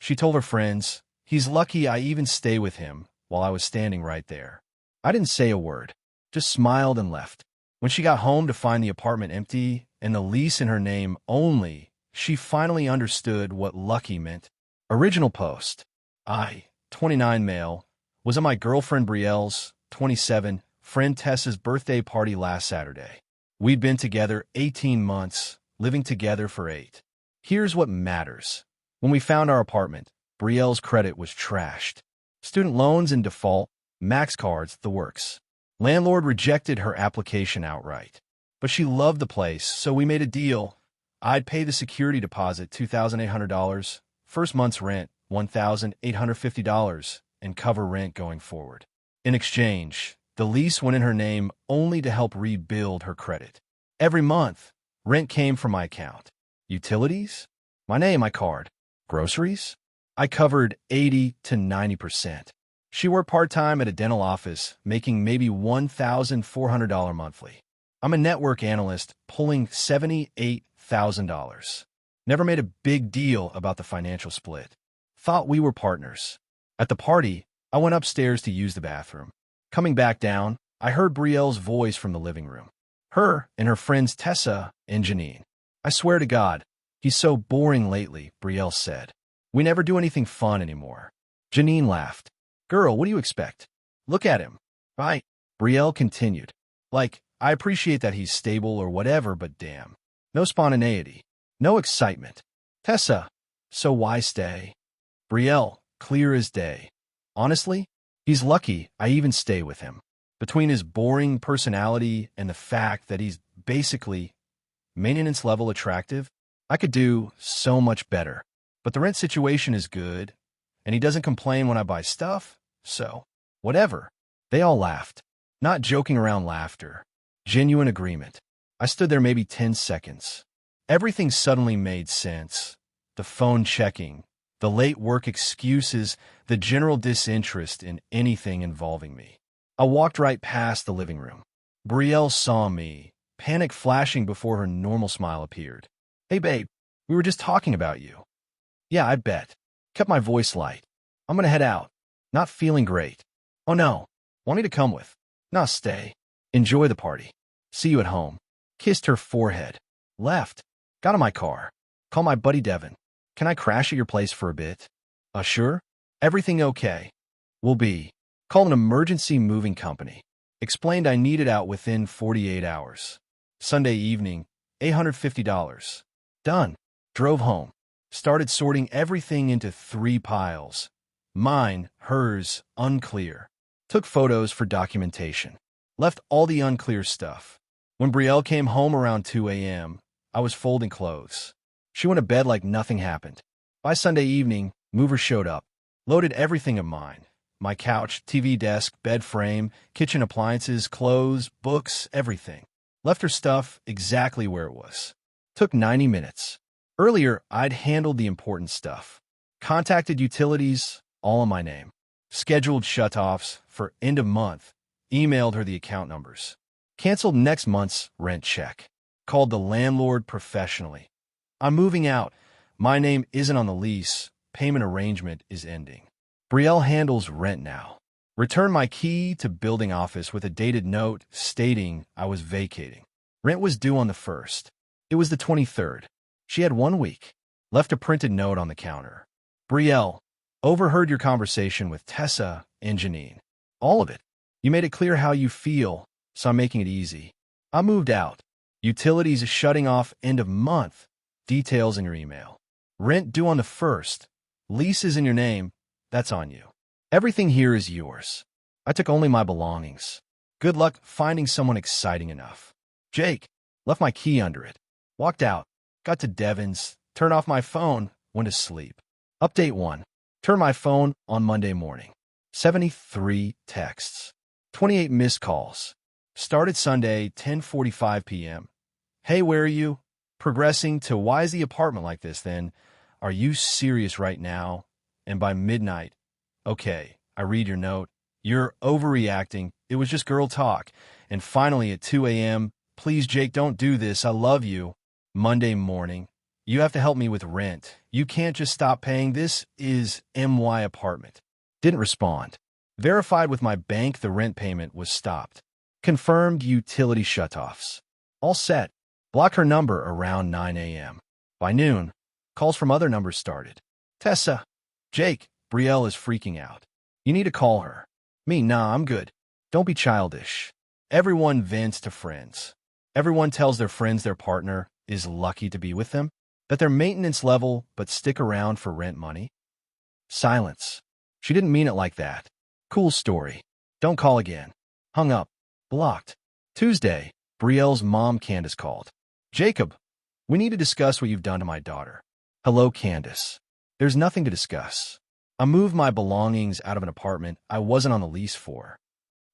She told her friends, "He's lucky I even stay with him," while I was standing right there. I didn't say a word, just smiled and left. When she got home to find the apartment empty and the lease in her name only, she finally understood what lucky meant. Original post. I, 29 male, was at my girlfriend Brielle's, 27, friend Tessa's birthday party last Saturday. We'd been together 18 months, living together for 8. Here's what matters. When we found our apartment, Brielle's credit was trashed. Student loans in default, max cards, the works. Landlord rejected her application outright. But she loved the place, so we made a deal. I'd pay the security deposit, $2,800, first month's rent, $1,850, and cover rent going forward. In exchange, the lease went in her name only to help rebuild her credit. Every month, rent came from my account. Utilities? My name, my card. Groceries? I covered 80 to 90%. She worked part-time at a dental office, making maybe $1,400 monthly. I'm a network analyst, pulling $78,000. Never made a big deal about the financial split. Thought we were partners. At the party, I went upstairs to use the bathroom. Coming back down, I heard Brielle's voice from the living room. Her and her friends Tessa and Janine. "I swear to God, he's so boring lately," Brielle said. "We never do anything fun anymore." Janine laughed. "Girl, what do you expect? Look at him." "Right," Brielle continued. "Like, I appreciate that he's stable or whatever, but damn. No spontaneity. No excitement." Tessa, "So why stay?" Brielle, clear as day. "Honestly, he's lucky I even stay with him. Between his boring personality and the fact that he's basically maintenance level attractive, I could do so much better. But the rent situation is good, and he doesn't complain when I buy stuff, so whatever." They all laughed. Not joking around laughter. Genuine agreement. I stood there maybe 10 seconds. Everything suddenly made sense. The phone checking, the late work excuses, the general disinterest in anything involving me. I walked right past the living room. Brielle saw me, panic flashing before her normal smile appeared. "Hey babe, we were just talking about you." "Yeah, I bet." Kept my voice light. "I'm gonna head out. Not feeling great." "Oh no. Want me to come with?" "Nah, stay. Enjoy the party. See you at home." Kissed her forehead. Left. Got in my car. Call my buddy Devin. "Can I crash at your place for a bit?" Sure. "Everything okay?" "Will be." Called an emergency moving company. Explained I needed out within 48 hours. Sunday evening, $850. Done. Drove home. Started sorting everything into 3 piles. Mine, hers, unclear. Took photos for documentation. Left all the unclear stuff. When Brielle came home around 2 a.m., I was folding clothes. She went to bed like nothing happened. By Sunday evening, movers showed up. Loaded everything of mine. My couch, TV desk, bed frame, kitchen appliances, clothes, books, everything. Left her stuff exactly where it was. Took 90 minutes. Earlier, I'd handled the important stuff. Contacted utilities, all in my name. Scheduled shutoffs for end of month. Emailed her the account numbers. Canceled next month's rent check. Called the landlord professionally. "I'm moving out. My name isn't on the lease. Payment arrangement is ending. Brielle handles rent now." Returned my key to building office with a dated note stating I was vacating. Rent was due on the 1st. It was the 23rd. She had 1 week. Left a printed note on the counter. "Brielle, overheard your conversation with Tessa and Janine. All of it. You made it clear how you feel, so I'm making it easy. I moved out. Utilities is shutting off end of month. Details in your email. Rent due on the 1st. Lease is in your name. That's on you. Everything here is yours. I took only my belongings. Good luck finding someone exciting enough. Jake." Left my key under it. Walked out. Got to Devin's. Turned off my phone. Went to sleep. Update 1. Turned my phone on Monday morning. 73 texts. 28 missed calls. Started Sunday, 10:45 p.m. "Hey, where are you?" Progressing to "Why is the apartment like this then? Are you serious right now?" And by midnight, "Okay, I read your note. You're overreacting. It was just girl talk." And finally at 2 a.m., "Please, Jake, don't do this. I love you." Monday morning, You have to help me with rent. You can't just stop paying. This is my apartment. Didn't respond. Verified with my bank the rent payment was stopped. Confirmed utility shutoffs. All set. Block her number around 9 a.m. By noon, calls from other numbers started. Tessa. Jake. Brielle is freaking out. You need to call her. Me, nah, I'm good. Don't be childish. Everyone vents to friends. Everyone tells their friends their partner is lucky to be with them, that they're maintenance level but stick around for rent money. Silence. She didn't mean it like that. Cool story. Don't call again. Hung up. Blocked. Tuesday, Brielle's mom Candace called. Jacob, we need to discuss what you've done to my daughter. Hello, Candace. There's nothing to discuss. I moved my belongings out of an apartment I wasn't on the lease for.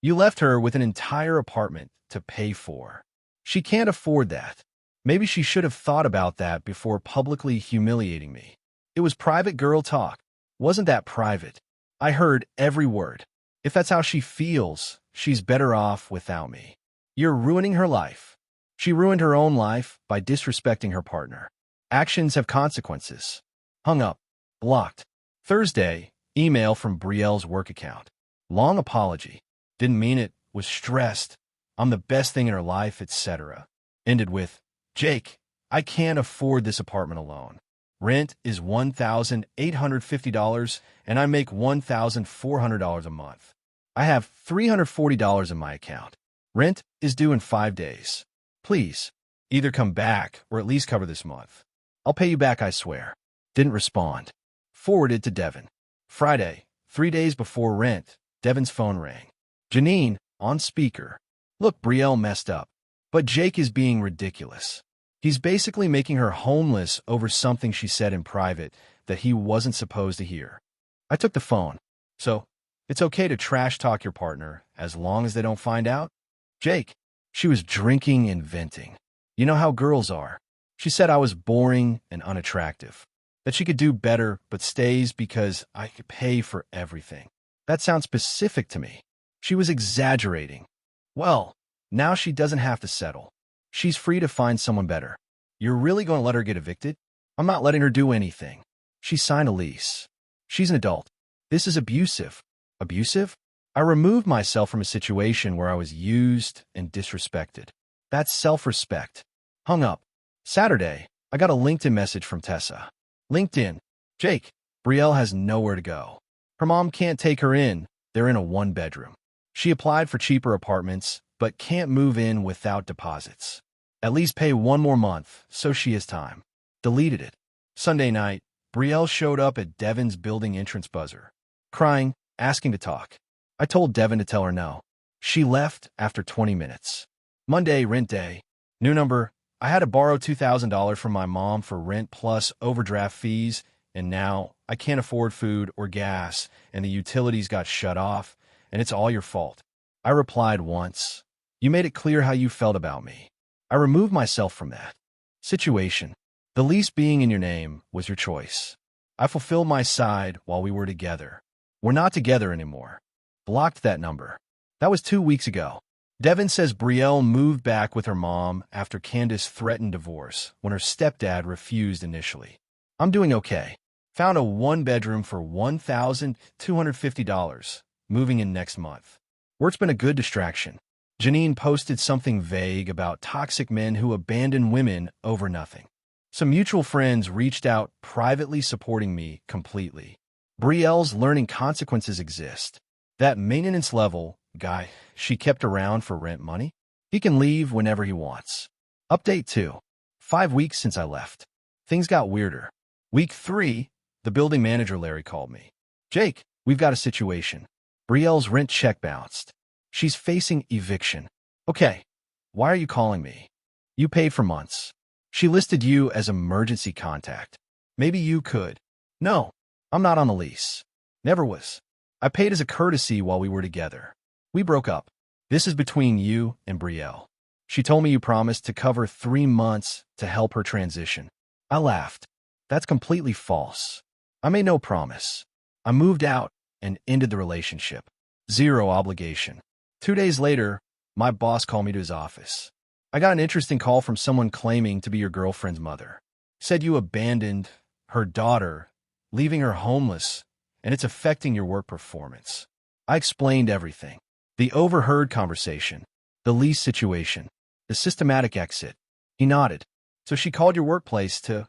You left her with an entire apartment to pay for. She can't afford that. Maybe she should have thought about that before publicly humiliating me. It was private girl talk. Wasn't that private? I heard every word. If that's how she feels, she's better off without me. You're ruining her life. She ruined her own life by disrespecting her partner. Actions have consequences. Hung up. Blocked. Thursday, email from Brielle's work account. Long apology. Didn't mean it. Was stressed. I'm the best thing in her life, etc. Ended with, Jake, I can't afford this apartment alone. Rent is $1,850 and I make $1,400 a month. I have $340 in my account. Rent is due in 5 days. Please, either come back or at least cover this month. I'll pay you back, I swear. Didn't respond. Forwarded to Devin. Friday, 3 days before rent, Devin's phone rang. Janine, on speaker. Look, Brielle messed up, but Jake is being ridiculous. He's basically making her homeless over something she said in private that he wasn't supposed to hear. I took the phone. So, it's okay to trash talk your partner as long as they don't find out? Jake, she was drinking and venting. You know how girls are. She said I was boring and unattractive, that she could do better but stays because I could pay for everything. That sounds specific to me. She was exaggerating. Well, now she doesn't have to settle. She's free to find someone better. You're really going to let her get evicted? I'm not letting her do anything. She signed a lease. She's an adult. This is abusive. Abusive? I removed myself from a situation where I was used and disrespected. That's self-respect. Hung up. Saturday, I got a LinkedIn message from Tessa. LinkedIn. Jake, Brielle has nowhere to go. Her mom can't take her in. They're in a 1-bedroom. She applied for cheaper apartments, but can't move in without deposits. At least pay 1 more month, so she has time. Deleted it. Sunday night, Brielle showed up at Devin's building entrance buzzer, crying, asking to talk. I told Devin to tell her no. She left after 20 minutes. Monday, rent day. New number. I had to borrow $2,000 from my mom for rent plus overdraft fees, and now I can't afford food or gas, and the utilities got shut off, and it's all your fault. I replied once. You made it clear how you felt about me. I removed myself from that situation. The lease being in your name was your choice. I fulfilled my side while we were together. We're not together anymore. Blocked that number. That was 2 weeks ago. Devin says Brielle moved back with her mom after Candace threatened divorce when her stepdad refused initially. I'm doing okay. Found a 1-bedroom for $1,250, moving in next month. Work's been a good distraction. Janine posted something vague about toxic men who abandon women over nothing. Some mutual friends reached out, privately supporting me completely. Brielle's learning consequences exist. That maintenance level guy she kept around for rent money, he can leave whenever he wants. Update 2. 5 weeks since I left. Things got weirder. Week 3, the building manager Larry called me. Jake, we've got a situation. Brielle's rent check bounced. She's facing eviction. Okay, why are you calling me? You paid for months. She listed you as emergency contact. Maybe you could. No, I'm not on the lease. Never was. I paid as a courtesy while we were together. We broke up. This is between you and Brielle. She told me you promised to cover 3 months to help her transition. I laughed. That's completely false. I made no promise. I moved out and ended the relationship. 0 obligation. 2 days later, my boss called me to his office. I got an interesting call from someone claiming to be your girlfriend's mother. Said you abandoned her daughter, leaving her homeless, and it's affecting your work performance. I explained everything. The overheard conversation, the lease situation, the systematic exit. He nodded. So she called your workplace to,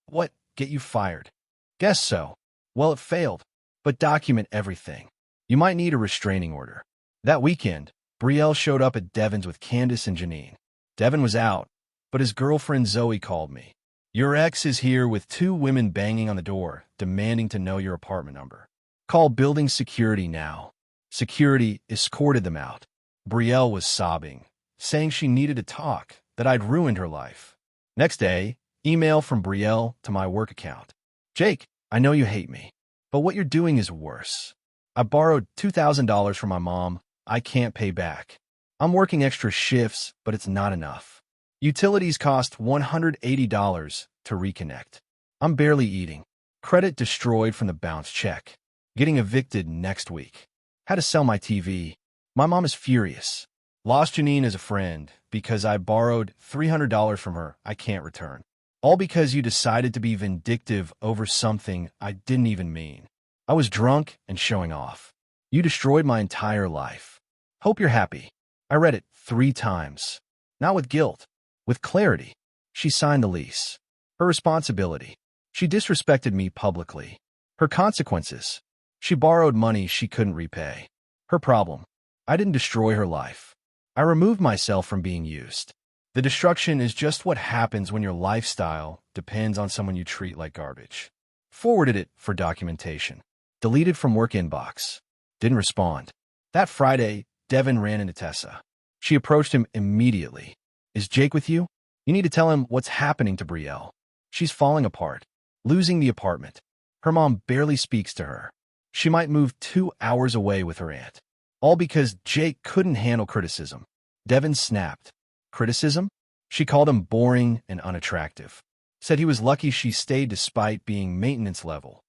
what, get you fired? Guess so. Well, it failed. But document everything. You might need a restraining order. That weekend, Brielle showed up at Devon's with Candace and Janine. Devon was out, but his girlfriend Zoe called me. Your ex is here with 2 women banging on the door, demanding to know your apartment number. Call building security now. Security escorted them out. Brielle was sobbing, saying she needed to talk, that I'd ruined her life. Next day, email from Brielle to my work account. Jake, I know you hate me, but what you're doing is worse. I borrowed $2,000 from my mom. I can't pay back. I'm working extra shifts, but it's not enough. Utilities cost $180 to reconnect. I'm barely eating. Credit destroyed from the bounce check. Getting evicted next week. Had to sell my TV. My mom is furious. Lost Janine as a friend because I borrowed $300 from her I can't return. All because you decided to be vindictive over something I didn't even mean. I was drunk and showing off. You destroyed my entire life. Hope you're happy. I read it 3 times. Not with guilt. With clarity. She signed the lease. Her responsibility. She disrespected me publicly. Her consequences. She borrowed money she couldn't repay. Her problem. I didn't destroy her life. I removed myself from being used. The destruction is just what happens when your lifestyle depends on someone you treat like garbage. Forwarded it for documentation. Deleted from work inbox. Didn't respond. That Friday, Devon ran into Tessa. She approached him immediately. Is Jake with you? You need to tell him what's happening to Brielle. She's falling apart. Losing the apartment. Her mom barely speaks to her. She might move 2 hours away with her aunt. All because Jake couldn't handle criticism. Devon snapped. Criticism? She called him boring and unattractive. Said he was lucky she stayed despite being maintenance level.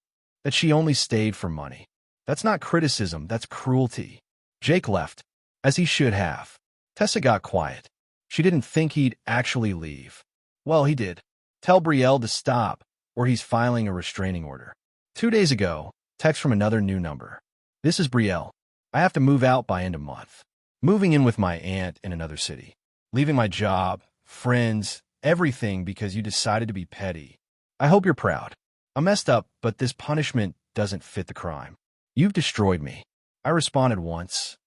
That she only stayed for money. That's not criticism, that's cruelty. Jake left, as he should have. Tessa got quiet. She didn't think he'd actually leave. Well, he did. Tell Brielle to stop, or he's filing a restraining order. 2 days ago, text from another new number. This is Brielle. I have to move out by end of month. Moving in with my aunt in another city. Leaving my job, friends, everything because you decided to be petty. I hope you're proud. I messed up, but this punishment doesn't fit the crime. You've destroyed me. I responded once.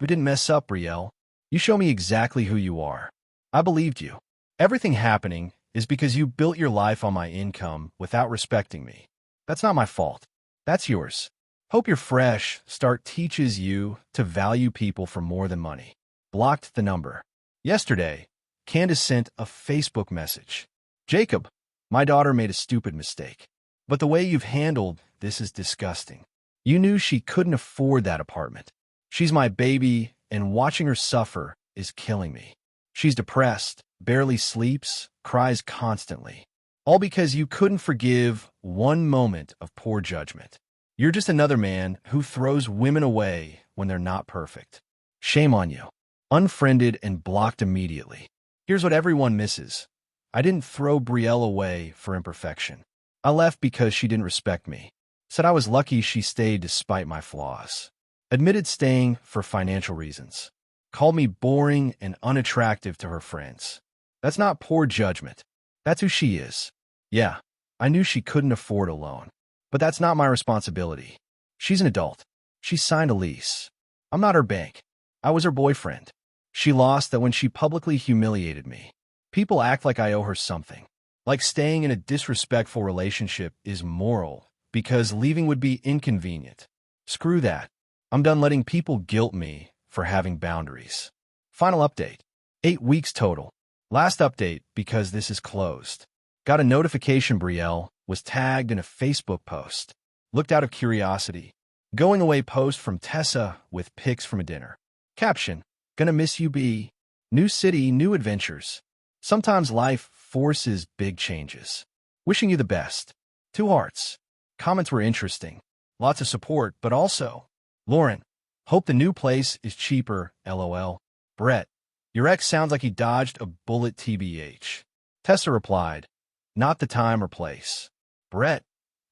We didn't mess up, Brielle. You show me exactly who you are. I believed you. Everything happening is because you built your life on my income without respecting me. That's not my fault. That's yours. Hope you're fresh. Start teaches you to value people for more than money. Blocked the number. Yesterday, Candace sent a Facebook message. Jacob, my daughter made a stupid mistake. But the way you've handled this is disgusting. You knew she couldn't afford that apartment. She's my baby, and watching her suffer is killing me. She's depressed, barely sleeps, cries constantly. All because you couldn't forgive one moment of poor judgment. You're just another man who throws women away when they're not perfect. Shame on you. Unfriended and blocked immediately. Here's what everyone misses. I didn't throw Brielle away for imperfection. I left because she didn't respect me. Said I was lucky she stayed despite my flaws. Admitted staying for financial reasons. Called me boring and unattractive to her friends. That's not poor judgment. That's who she is. Yeah, I knew she couldn't afford a loan. But that's not my responsibility. She's an adult. She signed a lease. I'm not her bank. I was her boyfriend. She lost that when she publicly humiliated me. People act like I owe her something. Like staying in a disrespectful relationship is moral because leaving would be inconvenient. Screw that. I'm done letting people guilt me for having boundaries. Final update. 8 weeks total. Last update because this is closed. Got a notification Brielle was tagged in a Facebook post. Looked out of curiosity. Going away post from Tessa with pics from a dinner. Caption. Gonna miss you B. New city, new adventures. Sometimes life forces big changes. Wishing you the best. 2 hearts. Comments were interesting. Lots of support, but also, Lauren, hope the new place is cheaper, LOL. Brett, your ex sounds like he dodged a bullet TBH. Tessa replied, Not the time or place. Brett,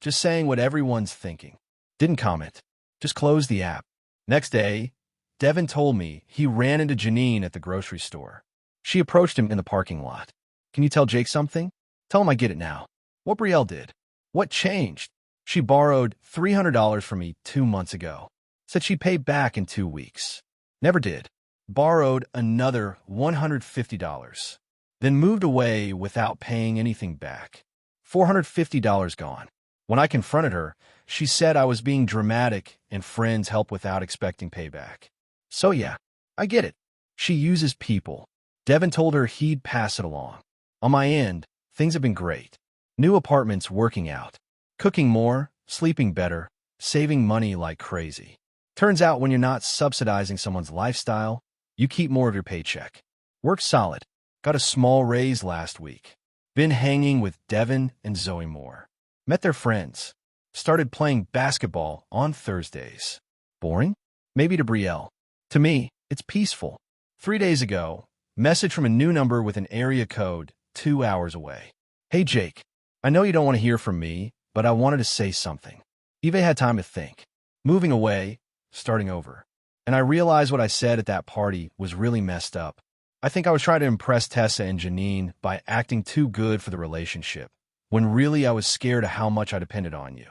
just saying what everyone's thinking. Didn't comment. Just closed the app. Next day, Devin told me he ran into Janine at the grocery store. She approached him in the parking lot. Can you tell Jake something? Tell him I get it now. What Brielle did. What changed? She borrowed $300 from me 2 months ago. Said she'd pay back in 2 weeks. Never did. Borrowed another $150. Then moved away without paying anything back. $450 gone. When I confronted her, she said I was being dramatic and friends help without expecting payback. So yeah, I get it. She uses people. Devin told her he'd pass it along. On my end, things have been great. New apartments working out. Cooking more, sleeping better, saving money like crazy. Turns out when you're not subsidizing someone's lifestyle, you keep more of your paycheck. Work solid. Got a small raise last week. Been hanging with Devin and Zoe more. Met their friends. Started playing basketball on Thursdays. Boring? Maybe to Brielle. To me, it's peaceful. 3 days ago, message from a new number with an area code 2 hours away. Hey Jake, I know you don't want to hear from me, but I wanted to say something. Eve had time to think. Moving away, starting over. And I realized what I said at that party was really messed up. I think I was trying to impress Tessa and Janine by acting too good for the relationship, when really I was scared of how much I depended on you.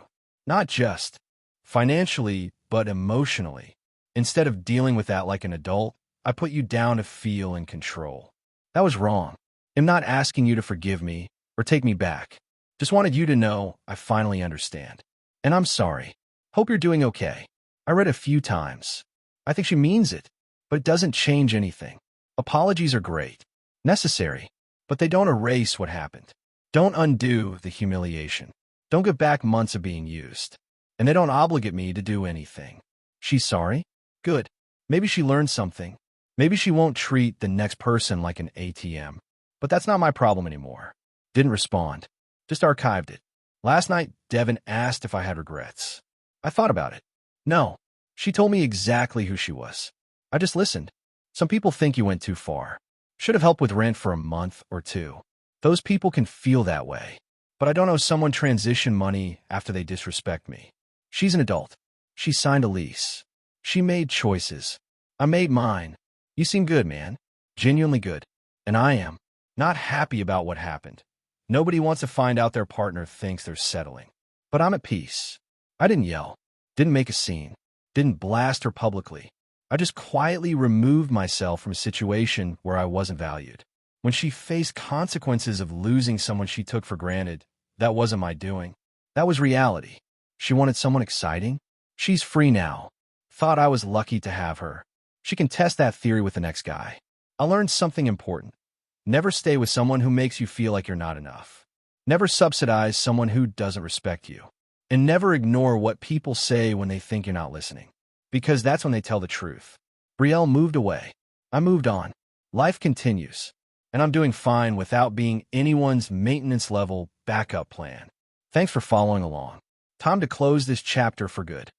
Not just financially, but emotionally. Instead of dealing with that like an adult, I put you down to feel in control. That was wrong. I'm not asking you to forgive me or take me back. Just wanted you to know I finally understand. And I'm sorry. Hope you're doing okay. I read a few times. I think she means it, but it doesn't change anything. Apologies are great, necessary, but they don't erase what happened. Don't undo the humiliation. Don't get back months of being used. And they don't obligate me to do anything. She's sorry? Good. Maybe she learned something. Maybe she won't treat the next person like an ATM. But that's not my problem anymore. Didn't respond. Just archived it. Last night, Devin asked if I had regrets. I thought about it. No. She told me exactly who she was. I just listened. Some people think you went too far. Should have helped with rent for a month or 2. Those people can feel that way. But I don't owe someone transition money after they disrespect me. She's an adult. She signed a lease. She made choices. I made mine. You seem good, man. Genuinely good. And I am. Not happy about what happened. Nobody wants to find out their partner thinks they're settling. But I'm at peace. I didn't yell. Didn't make a scene. Didn't blast her publicly. I just quietly removed myself from a situation where I wasn't valued. When she faced consequences of losing someone she took for granted, that wasn't my doing. That was reality. She wanted someone exciting. She's free now. Thought I was lucky to have her. She can test that theory with the next guy. I learned something important. Never stay with someone who makes you feel like you're not enough. Never subsidize someone who doesn't respect you. And never ignore what people say when they think you're not listening. Because that's when they tell the truth. Brielle moved away. I moved on. Life continues. And I'm doing fine without being anyone's maintenance level backup plan. Thanks for following along. Time to close this chapter for good.